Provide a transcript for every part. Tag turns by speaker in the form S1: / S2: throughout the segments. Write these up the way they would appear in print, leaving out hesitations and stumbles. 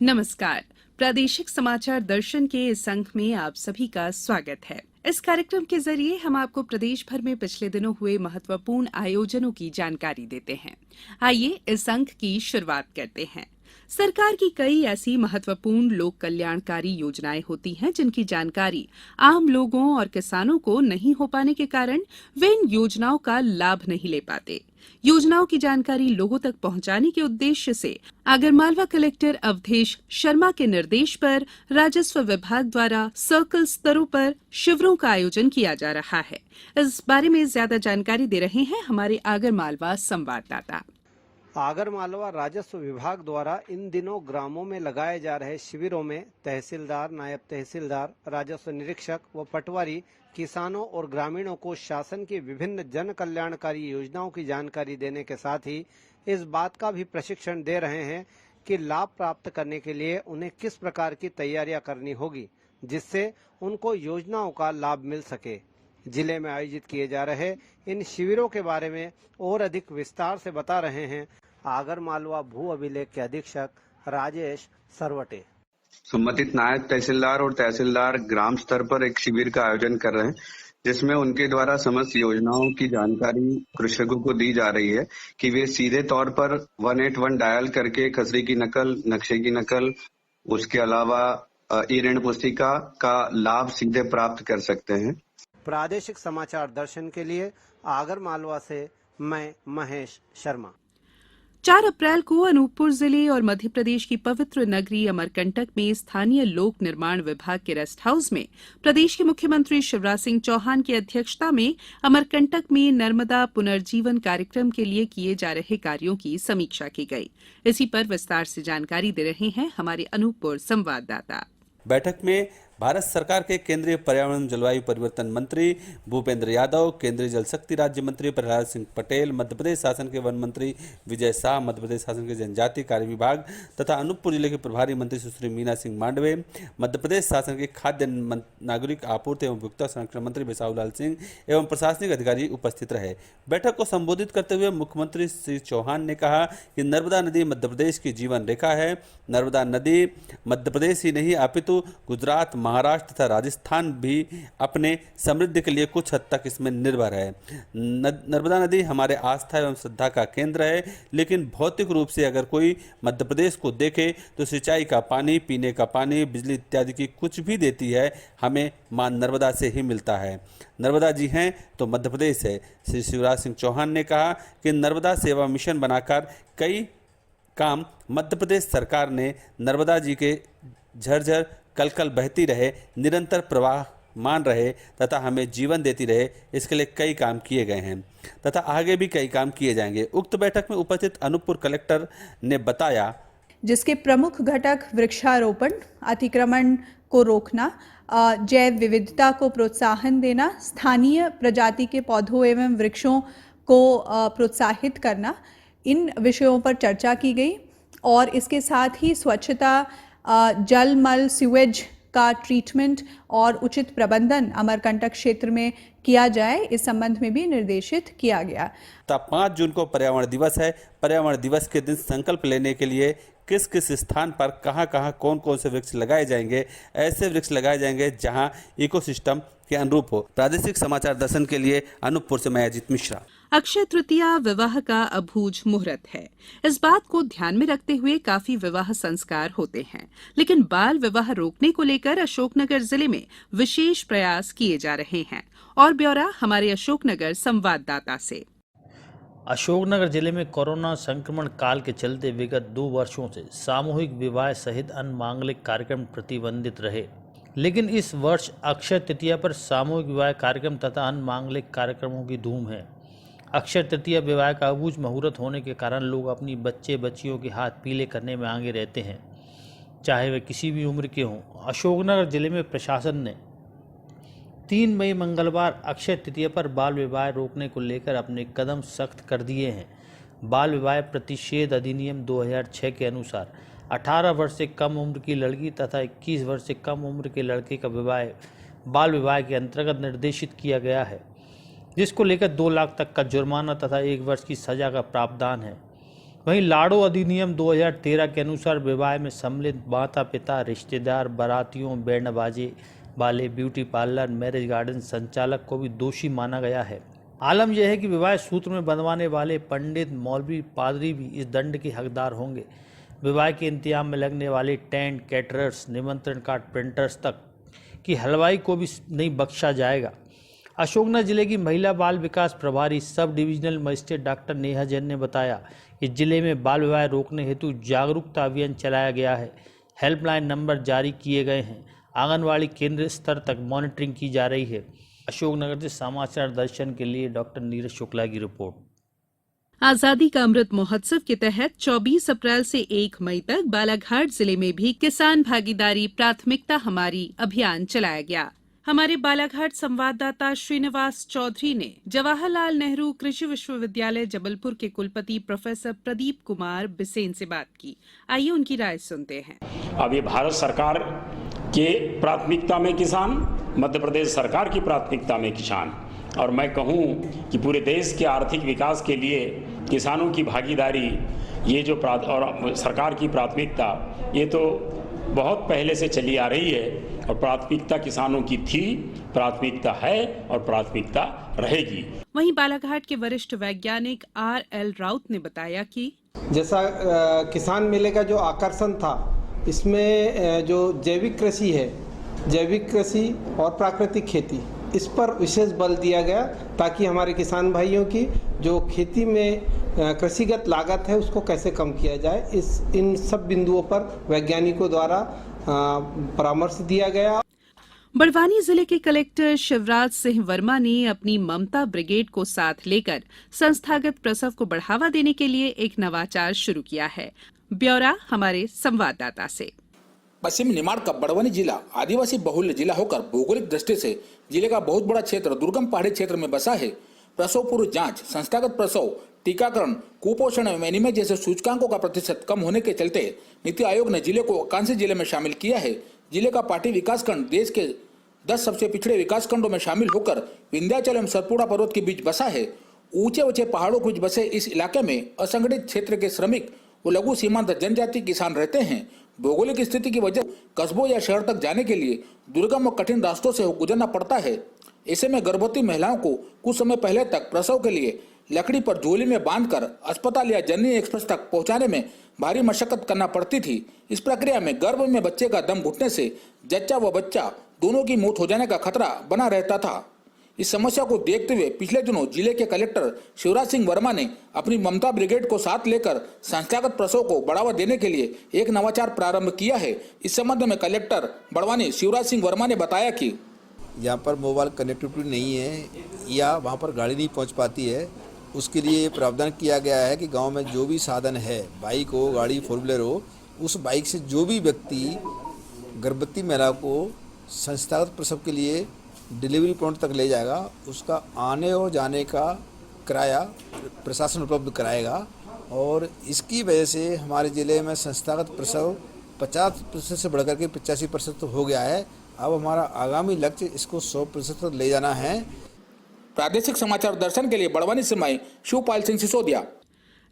S1: नमस्कार। प्रादेशिक समाचार दर्शन के इस अंक में आप सभी का स्वागत है। इस कार्यक्रम के जरिए हम आपको प्रदेश भर में पिछले दिनों हुए महत्वपूर्ण आयोजनों की जानकारी देते हैं। आइए इस अंक की शुरुआत करते हैं। सरकार की कई ऐसी महत्वपूर्ण लोक कल्याणकारी योजनाएं होती हैं जिनकी जानकारी आम लोगों और किसानों को नहीं हो पाने के कारण वे इन योजनाओं का लाभ नहीं ले पाते। योजनाओं की जानकारी लोगों तक पहुंचाने के उद्देश्य से आगरमालवा कलेक्टर अवधेश शर्मा के निर्देश पर राजस्व विभाग द्वारा सर्कल स्तरों पर शिविरों का आयोजन किया जा रहा है। इस बारे में ज्यादा जानकारी दे रहे हैं हमारे आगरमालवा संवाददाता।
S2: आगरमालवा राजस्व विभाग द्वारा इन दिनों ग्रामों में लगाए जा रहे शिविरों में तहसीलदार, नायब तहसीलदार, राजस्व निरीक्षक व पटवारी किसानों और ग्रामीणों को शासन की विभिन्न जन कल्याणकारी योजनाओं की जानकारी देने के साथ ही इस बात का भी प्रशिक्षण दे रहे हैं कि लाभ प्राप्त करने के लिए उन्हें किस प्रकार की तैयारियां करनी होगी जिससे उनको योजनाओं का लाभ मिल सके। जिले में आयोजित किए जा रहे इन शिविरों के बारे में और अधिक विस्तार से बता रहे हैं आगरमालवा भू अभिलेख के अधीक्षक राजेश सरवटे।
S3: संबंधित नायब तहसीलदार और तहसीलदार ग्राम स्तर पर एक शिविर का आयोजन कर रहे हैं जिसमें उनके द्वारा समस्त योजनाओं की जानकारी कृषकों को दी जा रही है कि वे सीधे तौर पर 181 डायल करके खसरे की नकल, नक्शे की नकल, उसके अलावा ई ऋण पुस्तिका का लाभ सीधे प्राप्त कर सकते हैं।
S2: प्रादेशिक समाचार दर्शन के लिए आगरमालवा से मैं महेश शर्मा।
S1: 4 अप्रैल को अनूपपुर जिले और मध्य प्रदेश की पवित्र नगरी अमरकंटक में स्थानीय लोक निर्माण विभाग के रेस्ट हाउस में प्रदेश के मुख्यमंत्री शिवराज सिंह चौहान की अध्यक्षता में अमरकंटक में नर्मदा पुनर्जीवन कार्यक्रम के लिए किए जा रहे कार्यों की समीक्षा की गई। इसी पर विस्तार से जानकारी दे रहे हैं हमारे अनूपपुर संवाददाता।
S4: बैठक में भारत सरकार के केंद्रीय पर्यावरण जलवायु परिवर्तन मंत्री भूपेंद्र यादव, केंद्रीय जल शक्ति राज्य मंत्री प्रहलाद सिंह पटेल, मध्य प्रदेश शासन के वन मंत्री विजय शाह, मध्य प्रदेश शासन के जनजातीय कार्य विभाग तथा अनूपपुर जिले के प्रभारी मंत्री सुश्री मीना सिंह मांडवे, मध्य प्रदेश शासन के खाद्य नागरिक आपूर्ति एवं उपभोक्ता संरक्षण मंत्री बिसाहूलाल सिंह एवं प्रशासनिक अधिकारी उपस्थित रहे। बैठक को संबोधित करते हुए मुख्यमंत्री श्री चौहान ने कहा कि नर्मदा नदी मध्य प्रदेश की जीवन रेखा है। नर्मदा नदी मध्य प्रदेश ही नहीं अपितु गुजरात, महाराष्ट्र तथा राजस्थान भी अपने समृद्धि के लिए कुछ हद तक इसमें निर्भर है। नर्मदा नदी हमारे आस्था एवं श्रद्धा का केंद्र है, लेकिन भौतिक रूप से अगर कोई मध्य प्रदेश को देखे तो सिंचाई का पानी, पीने का पानी, बिजली इत्यादि की कुछ भी देती है हमें मां नर्मदा से ही मिलता है। नर्मदा जी हैं तो मध्य प्रदेश है। श्री शिवराज सिंह चौहान ने कहा कि नर्मदा सेवा मिशन बनाकर कई काम मध्य प्रदेश सरकार ने नर्मदा जी के झरझर कलकल बहती रहे, निरंतर प्रवाहमान रहे तथा हमें जीवन देती रहे, इसके लिए कई काम किए गए हैं तथा आगे भी कई काम किए जाएंगे। उक्त बैठक में उपस्थित अनूपपुर कलेक्टर ने बताया
S5: जिसके प्रमुख घटक वृक्षारोपण, अतिक्रमण को रोकना, जैव विविधता को प्रोत्साहन देना, स्थानीय प्रजाति के पौधों एवं वृक्षों को प्रोत्साहित करना, इन विषयों पर चर्चा की गई और इसके साथ ही स्वच्छता, जल मल सीवेज का ट्रीटमेंट और उचित प्रबंधन अमरकंटक क्षेत्र में किया जाए, इस संबंध में भी निर्देशित किया गया।
S4: 5 जून को पर्यावरण दिवस है। पर्यावरण दिवस के दिन संकल्प लेने के लिए किस किस स्थान पर कहां कौन कौन से वृक्ष लगाए जाएंगे, ऐसे वृक्ष लगाए जाएंगे जहां इकोसिस्टम के अनुरूप हो। प्रादेशिक समाचार दर्शन के लिए अनूपपुर से मैं अजीत मिश्रा।
S1: अक्षय तृतीया विवाह का अबूझ मुहूर्त है। इस बात को ध्यान में रखते हुए काफी विवाह संस्कार होते हैं, लेकिन बाल विवाह रोकने को लेकर अशोकनगर जिले में विशेष प्रयास किए जा रहे हैं। और ब्यौरा हमारे अशोकनगर संवाददाता से।
S6: अशोकनगर जिले में कोरोना संक्रमण काल के चलते विगत 2 वर्षों से सामूहिक विवाह सहित अन्य मांगलिक कार्यक्रम प्रतिबंधित रहे, लेकिन इस वर्ष अक्षय तृतीया पर सामूहिक विवाह कार्यक्रम तथा अन्य मांगलिक कार्यक्रमों की धूम है। अक्षय तृतीया विवाह का अबूझ मुहूर्त होने के कारण लोग अपनी बच्चे बच्चियों के हाथ पीले करने में आगे रहते हैं, चाहे वे किसी भी उम्र के हों। अशोकनगर जिले में प्रशासन ने 3 मई मंगलवार अक्षय तृतीया पर बाल विवाह रोकने को लेकर अपने कदम सख्त कर दिए हैं। बाल विवाह प्रतिषेध अधिनियम 2006 के अनुसार 18 वर्ष से कम उम्र की लड़की तथा 21 वर्ष से कम उम्र के लड़के का विवाह बाल विवाह के अंतर्गत निर्देशित किया गया है, जिसको लेकर 2 लाख तक का जुर्माना तथा 1 वर्ष की सजा का प्रावधान है। वहीं लाड़ो अधिनियम 2013 के अनुसार विवाह में सम्मिलित माता पिता, रिश्तेदार, बारातियों, बैंड बाजे वाले, ब्यूटी पार्लर, मैरिज गार्डन संचालक को भी दोषी माना गया है। आलम यह है कि विवाह सूत्र में बंधवाने वाले पंडित, मौलवी, पादरी भी इस दंड के हकदार होंगे। विवाह के इंतजाम में लगने वाले टेंट, कैटरर्स, निमंत्रण कार्ड प्रिंटर्स तक कि हलवाई को भी नहीं बख्शा जाएगा। अशोकनगर जिले की महिला बाल विकास प्रभारी sub divisional magistrate doctor Neha Jain ने बताया कि जिले में बाल विवाह रोकने हेतु जागरूकता अभियान चलाया गया है। हेल्पलाइन नंबर जारी किए गए हैं। आंगनवाड़ी केंद्र स्तर तक मॉनिटरिंग की जा रही है। अशोकनगर से समाचार दर्शन के लिए डॉक्टर नीरज शुक्ला की रिपोर्ट।
S1: आजादी का अमृत महोत्सव के तहत 24 अप्रैल से 1 मई तक बालाघाट जिले में भी किसान भागीदारी प्राथमिकता हमारी अभियान चलाया गया। हमारे बालाघाट संवाददाता श्रीनिवास चौधरी ने जवाहरलाल नेहरू कृषि विश्वविद्यालय जबलपुर के कुलपति प्रोफेसर प्रदीप कुमार बिसेन से बात की। आइए उनकी राय सुनते हैं।
S7: अब ये भारत सरकार के प्राथमिकता में किसान, मध्य प्रदेश सरकार की प्राथमिकता में किसान, और मैं कहूँ कि पूरे देश के आर्थिक विकास के लिए किसानों की भागीदारी, ये जो और सरकार की प्राथमिकता, ये तो बहुत पहले से चली आ रही है। और प्राथमिकता किसानों की थी, प्राथमिकता है और प्राथमिकता रहेगी।
S1: वहीं बालाघाट के वरिष्ठ वैज्ञानिक RL राउत ने बताया कि
S8: जैसा किसान मेले का जो आकर्षण था, इसमें जो जैविक कृषि है, जैविक कृषि और प्राकृतिक खेती, इस पर विशेष बल दिया गया ताकि हमारे किसान भाइयों की जो खेती में कृषिगत लागत है उसको कैसे कम किया जाए, इन सब बिंदुओं पर वैज्ञानिकों द्वारा परामर्श दिया गया।
S1: बड़वानी जिले के कलेक्टर शिवराज सिंह वर्मा ने अपनी ममता ब्रिगेड को साथ लेकर संस्थागत प्रसव को बढ़ावा देने के लिए एक नवाचार शुरू किया है। ब्यौरा हमारे संवाददाता से।
S9: पश्चिम निमाड़ का बड़वानी जिला आदिवासी बहुल्य जिला होकर भौगोलिक दृष्टि से जिले का बहुत बड़ा क्षेत्र दुर्गम पहाड़ी क्षेत्र में बसा है। प्रसव पूर्व जांच, संस्थागत प्रसव, टीकाकरण, कुपोषण एवं एनीमिया जैसे सूचकांकों का प्रतिशत कम होने के चलते नीति आयोग ने जिले को आकांक्षी जिले में शामिल किया है। जिले का पार्टी विकासखंड देश के 10 सबसे पिछड़े विकासखंडों में शामिल होकर विंध्याचल एवं सतपुड़ा पर्वत के बीच बसा है। ऊंचे ऊंचे पहाड़ों के बीच बसे इस इलाके में असंगठित क्षेत्र के श्रमिक व लघु सीमांत जनजाति किसान रहते हैं। भौगोलिक स्थिति की वजह कस्बों या शहर तक जाने के लिए दुर्गम और कठिन रास्तों से गुजरना पड़ता है। ऐसे में गर्भवती महिलाओं को कुछ समय पहले तक प्रसव के लिए लकड़ी पर झोली में बांधकर अस्पताल या जननी एक्सप्रेस तक पहुंचाने में भारी मशक्कत करना पड़ती थी। इस प्रक्रिया में गर्भ में बच्चे का दम घुटने से जच्चा व बच्चा दोनों की मौत हो जाने का खतरा बना रहता था। इस समस्या को देखते हुए पिछले दिनों जिले के कलेक्टर शिवराज सिंह वर्मा ने अपनी ममता ब्रिगेड को साथ लेकर संस्थागत प्रसव को बढ़ावा देने के लिए एक नवाचार प्रारंभ किया है। इस संबंध में कलेक्टर बड़वानी शिवराज सिंह वर्मा ने बताया कि
S10: यहाँ पर मोबाइल कनेक्टिविटी नहीं है या वहाँ पर गाड़ी नहीं पहुँच पाती है, उसके लिए प्रावधान किया गया है कि गांव में जो भी साधन है, बाइक हो, गाड़ी, फोर व्हीलर हो, उस बाइक से जो भी व्यक्ति गर्भवती महिला को संस्थागत प्रसव के लिए डिलीवरी पॉइंट तक ले जाएगा, उसका आने और जाने का किराया प्रशासन उपलब्ध कराएगा। और इसकी वजह से हमारे ज़िले में संस्थागत प्रसव 50% से बढ़कर के 85% हो गया है। अब हमारा आगामी लक्ष्य इसको 100% तक ले जाना है।
S9: प्रादेशिक समाचार दर्शन के लिए बड़वानी से मैं शिवपाल सिंह सिसोदिया।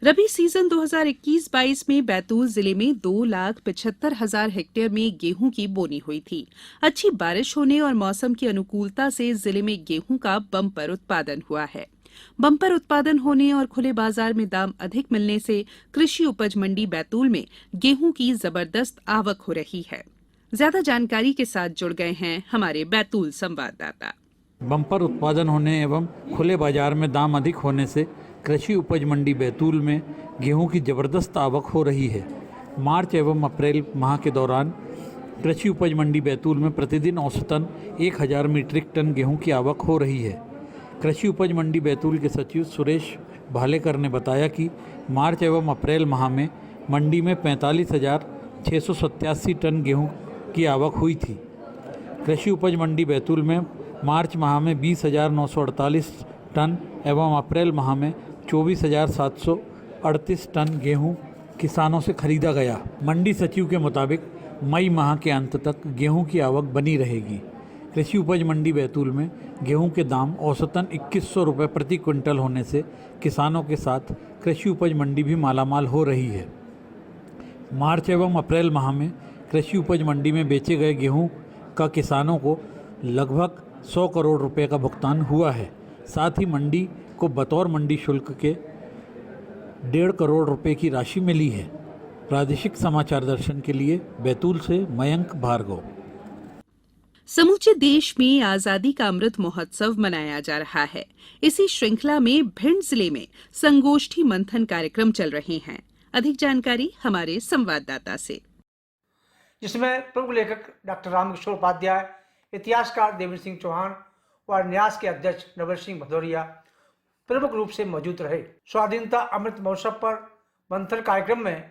S1: रबी सीजन 2021-22 में बैतूल जिले में 2,75,000 हेक्टेयर में गेहूं की बोनी हुई थी। अच्छी बारिश होने और मौसम की अनुकूलता से जिले में गेहूं का बम्पर उत्पादन हुआ है। बम्पर उत्पादन होने और खुले बाजार में दाम अधिक मिलने से कृषि उपज मंडी बैतूल में गेहूं की जबरदस्त आवक हो रही है। ज्यादा जानकारी के साथ जुड़ गए हैं हमारे बैतूल संवाददाता।
S11: बम्पर उत्पादन होने एवं खुले बाजार में दाम अधिक होने से कृषि उपज मंडी बैतूल में गेहूं की ज़बरदस्त आवक हो रही है। मार्च एवं अप्रैल माह के दौरान कृषि उपज मंडी बैतूल में प्रतिदिन औसतन 1000 मीट्रिक टन गेहूं की आवक हो रही है। कृषि उपज मंडी बैतूल के सचिव सुरेश भालेकर ने बताया कि मार्च एवं अप्रैल माह में मंडी में 45,687 टन गेहूँ की आवक हुई थी। कृषि उपज मंडी बैतूल में मार्च माह में 20,948 टन एवं अप्रैल माह में 24,738 टन गेहूं किसानों से खरीदा गया। मंडी सचिव के मुताबिक मई माह के अंत तक गेहूं की आवक बनी रहेगी। कृषि उपज मंडी बैतूल में गेहूं के दाम औसतन 2100 रुपये प्रति क्विंटल होने से किसानों के साथ कृषि उपज मंडी भी मालामाल हो रही है। मार्च एवं अप्रैल माह में कृषि उपज मंडी में बेचे गए गेहूं का किसानों को लगभग 100 करोड़ रुपए का भुगतान हुआ है। साथ ही मंडी को बतौर मंडी शुल्क के 1.5 करोड़ रुपए की राशि मिली है। प्रादेशिक समाचार दर्शन के लिए बैतूल से मयंक भार्गव।
S1: समूचे देश में आजादी का अमृत महोत्सव मनाया जा रहा है। इसी श्रृंखला में भिंड जिले में संगोष्ठी मंथन कार्यक्रम चल रहे हैं। अधिक जानकारी हमारे संवाददाता से,
S12: जिसमें प्रमुख लेखक डॉक्टर रामकिशोर उपाध्याय, इतिहासकार देवेंद्र सिंह चौहान और न्यास के अध्यक्ष नवल सिंह भदौरिया प्रमुख रूप से मौजूद रहे। स्वाधीनता अमृत महोत्सव पर मंथन कार्यक्रम में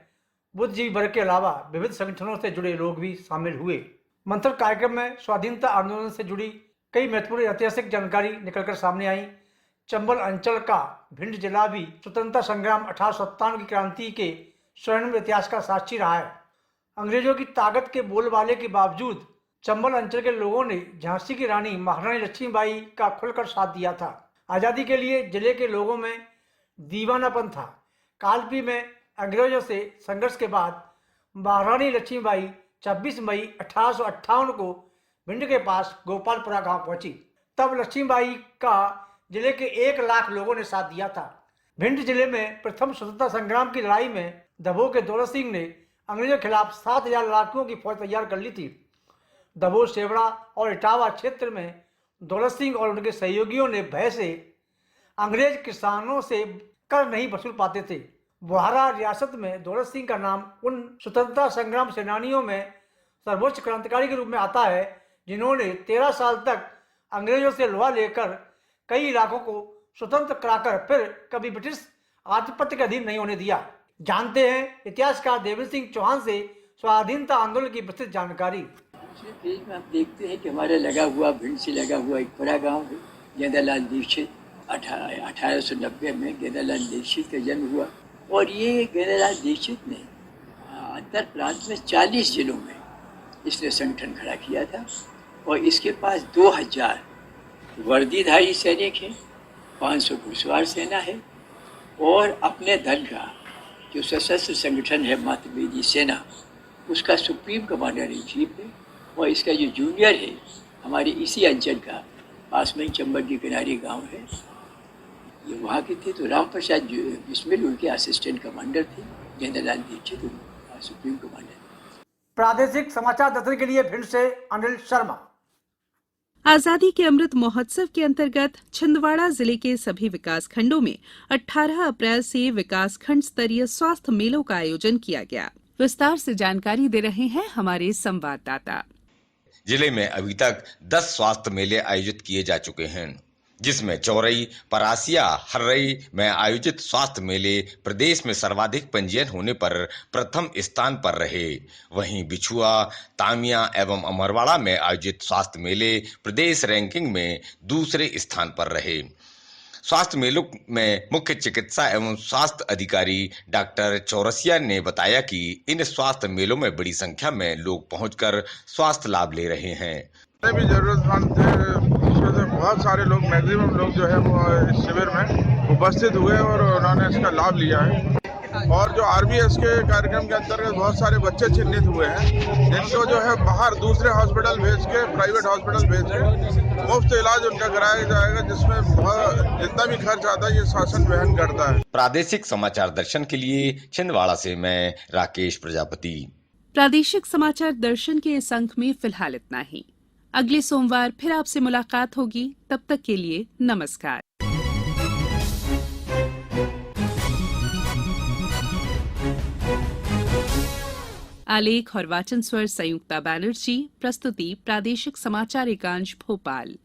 S12: बुद्धिजीवी वर्ग के अलावा विविध संगठनों से जुड़े लोग भी शामिल हुए। मंथन कार्यक्रम में स्वाधीनता आंदोलन से जुड़ी कई महत्वपूर्ण ऐतिहासिक जानकारी निकलकर सामने आई। चंबल अंचल का भिंड जिला भी स्वतंत्रता संग्राम 1857 की क्रांति के स्वर्णिम इतिहास का साक्षी रहा है। अंग्रेजों की ताकत के बोलबाले के बावजूद चंबल अंचल के लोगों ने झांसी की रानी महारानी लक्ष्मीबाई का खुलकर साथ दिया था। आज़ादी के लिए जिले के लोगों में दीवानापन था। कालपी में अंग्रेजों से संघर्ष के बाद महारानी लक्ष्मीबाई 26 मई 1858 को भिंड के पास गोपालपुरा गांव पहुंची। तब लक्ष्मीबाई का जिले के 1 लाख लोगों ने साथ दिया था। भिंड जिले में प्रथम स्वतंत्रता संग्राम की लड़ाई में दबों के दौलत सिंह ने अंग्रेजों के खिलाफ 7000 लड़ाकों की फौज तैयार कर ली थी। दबों, सेवड़ा और इटावा क्षेत्र में दौलत सिंह और उनके सहयोगियों ने भय से अंग्रेज किसानों से कर नहीं वसूल पाते थे। बुहारा रियासत में दौलत सिंह का नाम उन स्वतंत्रता संग्राम सेनानियों में सर्वोच्च क्रांतिकारी के रूप में आता है जिन्होंने 13 साल तक अंग्रेजों से लोहा लेकर कई इलाकों को स्वतंत्र कराकर फिर कभी ब्रिटिश आधिपत्य के अधीन नहीं होने दिया। जानते हैं इतिहासकार देवेंद्र सिंह चौहान से स्वाधीनता आंदोलन की विस्तृत जानकारी।
S13: आप देखते हैं कि हमारा लगा हुआ भिंड से लगा हुआ एक बड़ा गांव है गेंदालाल दीक्षित। 1890 में गेंदालाल दीक्षित का जन्म हुआ और ये गेंदालाल दीक्षित ने अंतर प्रांत में 40 जिलों में इसने संगठन खड़ा किया था और इसके पास 2000 वर्दीधारी सैनिक हैं, 500 घुड़सवार सेना है और अपने धन का जो सशस्त्र संगठन है मातृवेदी सेना, उसका सुप्रीम कमांडर इन चीफ है। और इसका जो जूनियर है हमारे इसी अंचल का पास में चंबल के किनारे गांव है, ये वहाँ के थे। तो राम प्रसाद बिस्मिल उनके असिस्टेंट कमांडर थे, गेंदालाल दीक्षित सुप्रीम कमांडर।
S12: प्रादेशिक समाचार दर्शन के लिए भिंड से अनिल शर्मा।
S1: आजादी के अमृत महोत्सव के अंतर्गत छिंदवाड़ा जिले के सभी विकास खंडों में 18 अप्रैल से विकास खंड स्तरीय स्वास्थ्य मेलों का आयोजन किया गया। विस्तार से जानकारी दे रहे हैं हमारे संवाददाता।
S14: जिले में अभी तक 10 स्वास्थ्य मेले आयोजित किए जा चुके हैं, जिसमें चौरई, परासिया, हर्रई में आयोजित स्वास्थ्य मेले प्रदेश में सर्वाधिक पंजीयन होने पर प्रथम स्थान पर रहे। वहीं बिछुआ, तामिया एवं अमरवाड़ा में आयोजित स्वास्थ्य मेले प्रदेश रैंकिंग में दूसरे स्थान पर रहे। स्वास्थ्य मेलों में मुख्य चिकित्सा एवं स्वास्थ्य अधिकारी डॉक्टर चौरसिया ने बताया कि इन स्वास्थ्य मेलों में बड़ी संख्या में लोग पहुंचकर स्वास्थ्य लाभ ले रहे हैं।
S15: भी जरूरतमंद थे, उसमें से बहुत सारे लोग, मैक्सिमम लोग जो है वो इस शिविर में उपस्थित हुए और उन्होंने इसका लाभ लिया है। और जो आरबीएस के कार्यक्रम के अंतर्गत बहुत सारे बच्चे चिन्हित हुए हैं जिनको जो है बाहर दूसरे हॉस्पिटल भेज के, प्राइवेट हॉस्पिटल भेज के मुफ्त इलाज उनका कराया जाएगा, जिसमें जितना भी खर्च आता है ये शासन वहन करता है।
S14: प्रादेशिक समाचार दर्शन के लिए छिंदवाड़ा से मैं राकेश प्रजापति।
S1: प्रादेशिक समाचार दर्शन के इस अंक में फिलहाल इतना ही। अगले सोमवार फिर आपसे मुलाकात होगी। तब तक के लिए नमस्कार। आलेख और वाचन स्वर संयुक्ता बैनर्जी। प्रस्तुति प्रादेशिक समाचार एकांश भोपाल।